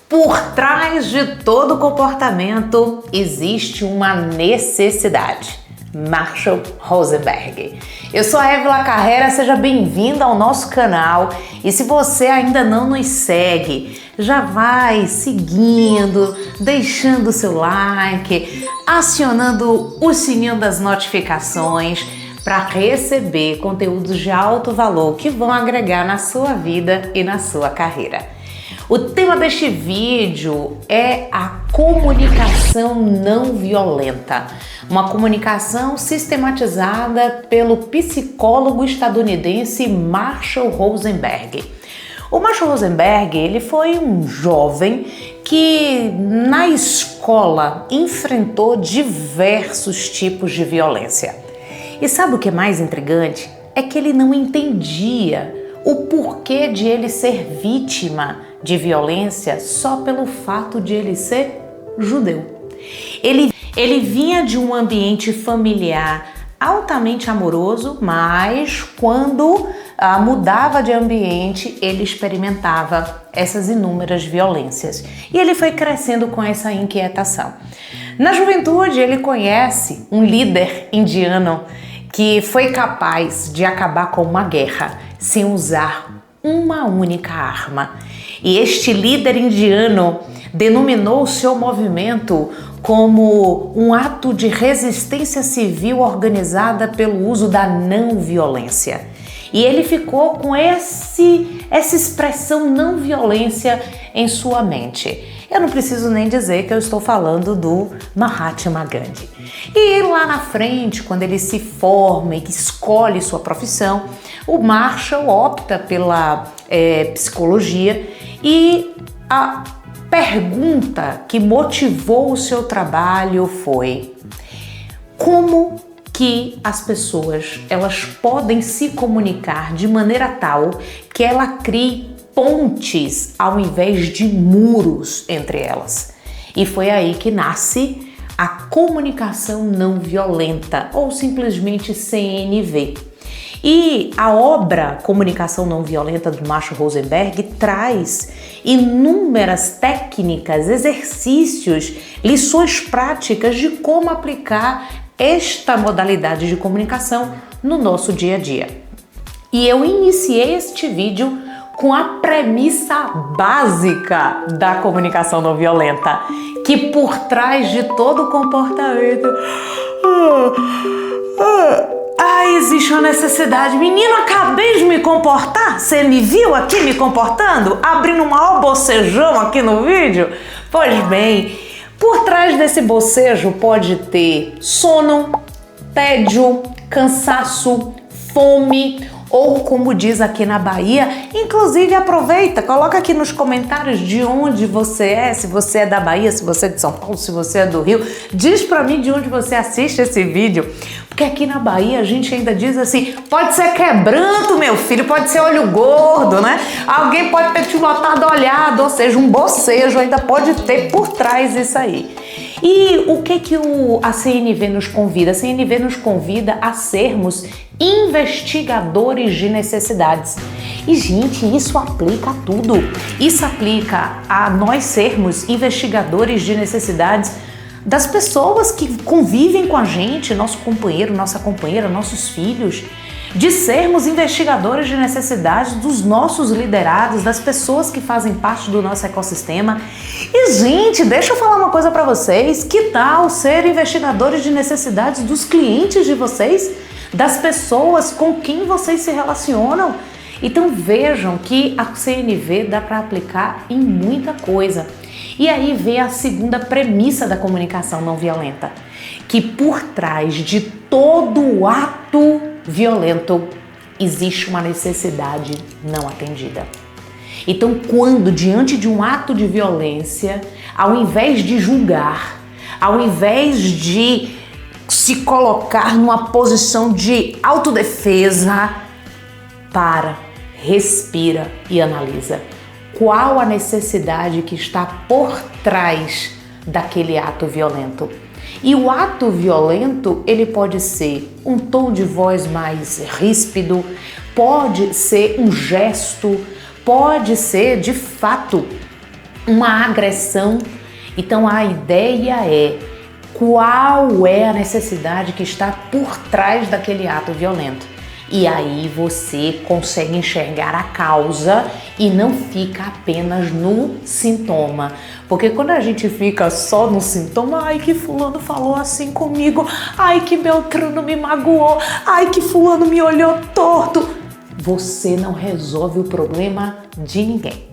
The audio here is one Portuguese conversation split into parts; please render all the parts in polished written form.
Por trás de todo comportamento existe uma necessidade. Marshall Rosenberg. Eu sou a Évila Carreira, seja bem-vinda ao nosso canal. E se você ainda não nos segue, já vai seguindo, deixando o seu like, acionando o sininho das notificações para receber conteúdos de alto valor que vão agregar na sua vida e na sua carreira. O tema deste vídeo é a comunicação não violenta, uma comunicação sistematizada pelo psicólogo estadunidense Marshall Rosenberg. O Marshall Rosenberg, ele foi um jovem que na escola enfrentou diversos tipos de violência. E sabe o que é mais intrigante? É que ele não entendia o porquê de ele ser vítima de violência só pelo fato de ele ser judeu. Ele vinha de um ambiente familiar altamente amoroso, mas quando mudava de ambiente, ele experimentava essas inúmeras violências. E ele foi crescendo com essa inquietação. Na juventude, ele conhece um líder indiano que foi capaz de acabar com uma guerra sem usar uma única arma. E este líder indiano denominou o seu movimento como um ato de resistência civil organizada pelo uso da não violência. E ele ficou com essa expressão não violência em sua mente. Eu não preciso nem dizer que eu estou falando do Mahatma Gandhi. E lá na frente, quando ele se forma e escolhe sua profissão, o Marshall opta pela psicologia e a pergunta que motivou o seu trabalho foi: como que as pessoas elas podem se comunicar de maneira tal que ela crie pontes ao invés de muros entre elas? E foi aí que nasce a comunicação não violenta, ou simplesmente CNV. E a obra Comunicação Não Violenta do Marshall Rosenberg traz inúmeras técnicas, exercícios, lições práticas de como aplicar esta modalidade de comunicação no nosso dia a dia. E eu iniciei este vídeo com a premissa básica da comunicação não violenta, que por trás de todo comportamento existe uma necessidade. Menino, acabei de me comportar? Você me viu aqui me comportando? Abrindo um maior bocejão aqui no vídeo? Pois bem, por trás desse bocejo pode ter sono, tédio, cansaço, fome, ou como diz aqui na Bahia, inclusive aproveita, coloca aqui nos comentários de onde você é, se você é da Bahia, se você é de São Paulo, se você é do Rio, diz pra mim de onde você assiste esse vídeo, porque aqui na Bahia a gente ainda diz assim, pode ser quebranto, meu filho, pode ser olho gordo, né? Alguém pode ter te notado olhado, ou seja, um bocejo ainda pode ter por trás isso aí. E o que a CNV nos convida? A CNV nos convida a sermos investigadores de necessidades. E, gente, isso aplica a tudo. Isso aplica a nós sermos investigadores de necessidades das pessoas que convivem com a gente, nosso companheiro, nossa companheira, nossos filhos, de sermos investigadores de necessidades dos nossos liderados, das pessoas que fazem parte do nosso ecossistema. E, gente, deixa eu falar uma coisa para vocês. Que tal ser investigadores de necessidades dos clientes de vocês, das pessoas com quem vocês se relacionam? Então vejam que a CNV dá para aplicar em muita coisa. E aí vem a segunda premissa da comunicação não violenta, que por trás de todo ato violento existe uma necessidade não atendida. Então, quando diante de um ato de violência, ao invés de julgar, ao invés de se colocar numa posição de autodefesa, respira e analisa qual a necessidade que está por trás daquele ato violento. E o ato violento, ele pode ser um tom de voz mais ríspido, pode ser um gesto, pode ser, de fato, uma agressão. Então a ideia é qual é a necessidade que está por trás daquele ato violento. E aí você consegue enxergar a causa e não fica apenas no sintoma. Porque quando a gente fica só no sintoma, ai que fulano falou assim comigo, ai que Beltrano me magoou, ai que fulano me olhou torto, você não resolve o problema de ninguém.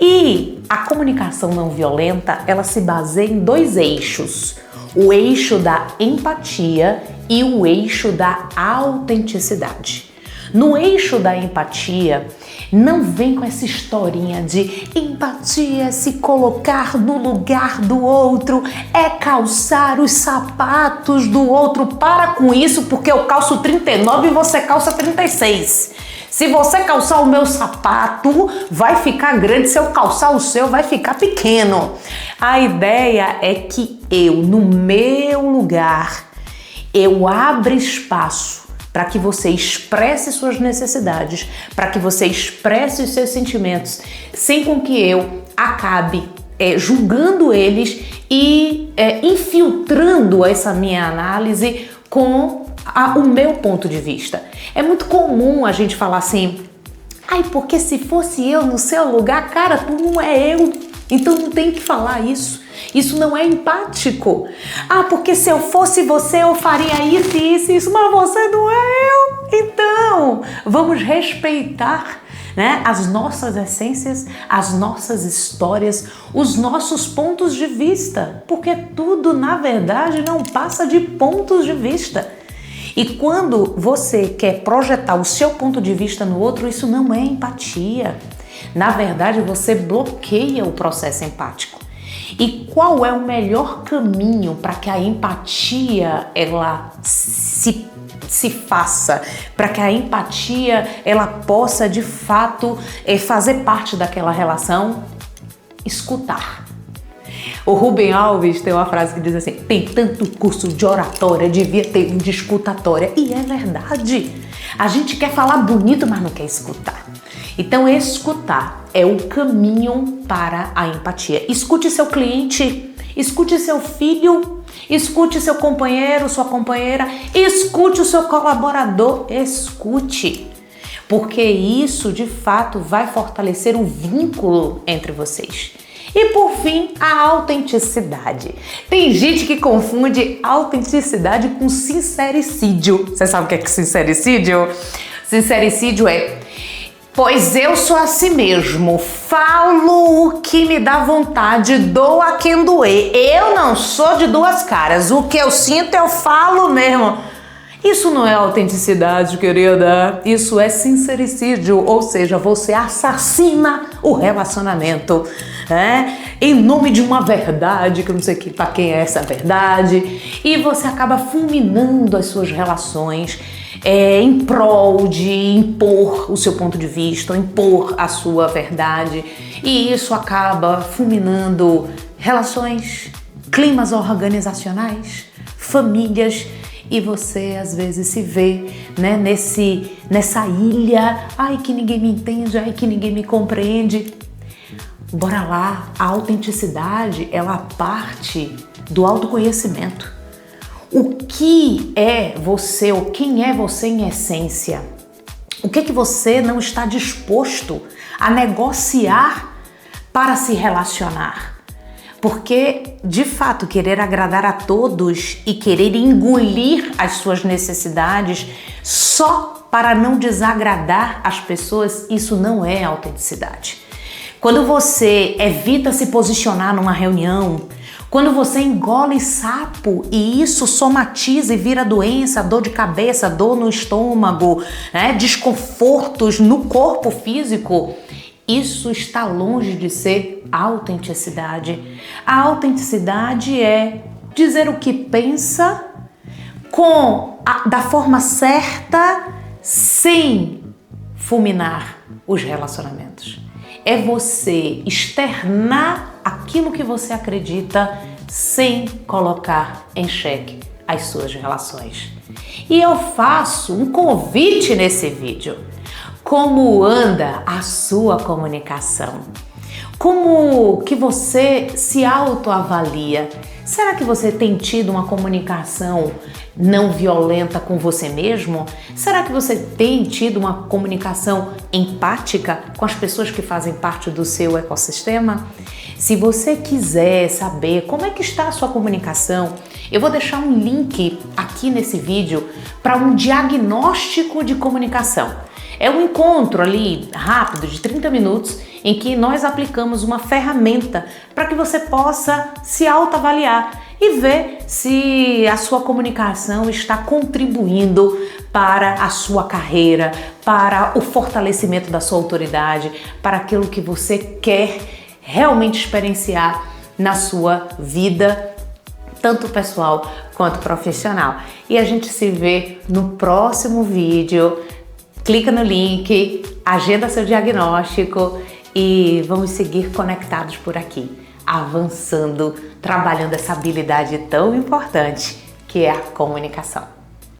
E a comunicação não violenta, ela se baseia em 2 eixos. O eixo da empatia e o eixo da autenticidade. No eixo da empatia, não vem com essa historinha de empatia é se colocar no lugar do outro, é calçar os sapatos do outro. Para com isso, porque eu calço 39 e você calça 36. Se você calçar o meu sapato, vai ficar grande. Se eu calçar o seu, vai ficar pequeno. A ideia é que eu, no meu lugar, eu abro espaço para que você expresse suas necessidades, para que você expresse os seus sentimentos, sem com que eu acabe julgando eles e infiltrando essa minha análise com o meu ponto de vista. É muito comum a gente falar assim, ai, porque se fosse eu no seu lugar, cara, tu não é eu, então não tem que falar isso. Isso não é empático. Ah, porque se eu fosse você, eu faria isso e isso e isso, mas você não é eu. Então, vamos respeitar, né, as nossas essências, as nossas histórias, os nossos pontos de vista, porque tudo, na verdade, não passa de pontos de vista. E quando você quer projetar o seu ponto de vista no outro, isso não é empatia. Na verdade, você bloqueia o processo empático. E qual é o melhor caminho para que a empatia ela se faça, para que a empatia ela possa de fato fazer parte daquela relação? Escutar. O Rubem Alves tem uma frase que diz assim, tem tanto curso de oratória, devia ter um de escutatória. E é verdade. A gente quer falar bonito, mas não quer escutar. Então, escutar é o caminho para a empatia. Escute seu cliente, escute seu filho, escute seu companheiro, sua companheira, escute o seu colaborador, escute. Porque isso, de fato, vai fortalecer o vínculo entre vocês. E por fim, a autenticidade. Tem gente que confunde autenticidade com sincericídio. Você sabe o que é sincericídio? Sincericídio é, pois eu sou assim mesmo, falo o que me dá vontade, dou a quem doer. Eu não sou de 2 caras, o que eu sinto eu falo mesmo. Isso não é autenticidade, querida, isso é sincericídio, ou seja, você assassina o relacionamento, né? Em nome de uma verdade, que eu não sei para quem é essa verdade, e você acaba fulminando as suas relações em prol de impor o seu ponto de vista, impor a sua verdade, e isso acaba fulminando relações, climas organizacionais, famílias. E você às vezes se vê, né, nessa ilha, ai que ninguém me entende, ai que ninguém me compreende. Bora lá, a autenticidade ela parte do autoconhecimento. O que é você, ou quem é você em essência? O que você não está disposto a negociar para se relacionar? Porque, de fato, querer agradar a todos e querer engolir as suas necessidades só para não desagradar as pessoas, isso não é autenticidade. Quando você evita se posicionar numa reunião, quando você engole sapo e isso somatiza e vira doença, dor de cabeça, dor no estômago, né, desconfortos no corpo físico, isso está longe de ser autenticidade. A autenticidade é dizer o que pensa da forma certa, sem fulminar os relacionamentos. É você externar aquilo que você acredita sem colocar em xeque as suas relações. E eu faço um convite nesse vídeo. Como anda a sua comunicação? Como que você se autoavalia? Será que você tem tido uma comunicação não violenta com você mesmo? Será que você tem tido uma comunicação empática com as pessoas que fazem parte do seu ecossistema? Se você quiser saber como é que está a sua comunicação, eu vou deixar um link aqui nesse vídeo para um diagnóstico de comunicação. É um encontro ali rápido de 30 minutos em que nós aplicamos uma ferramenta para que você possa se autoavaliar e ver se a sua comunicação está contribuindo para a sua carreira, para o fortalecimento da sua autoridade, para aquilo que você quer realmente experienciar na sua vida, tanto pessoal quanto profissional. E a gente se vê no próximo vídeo. Clica no link, agenda seu diagnóstico e vamos seguir conectados por aqui, avançando, trabalhando essa habilidade tão importante que é a comunicação.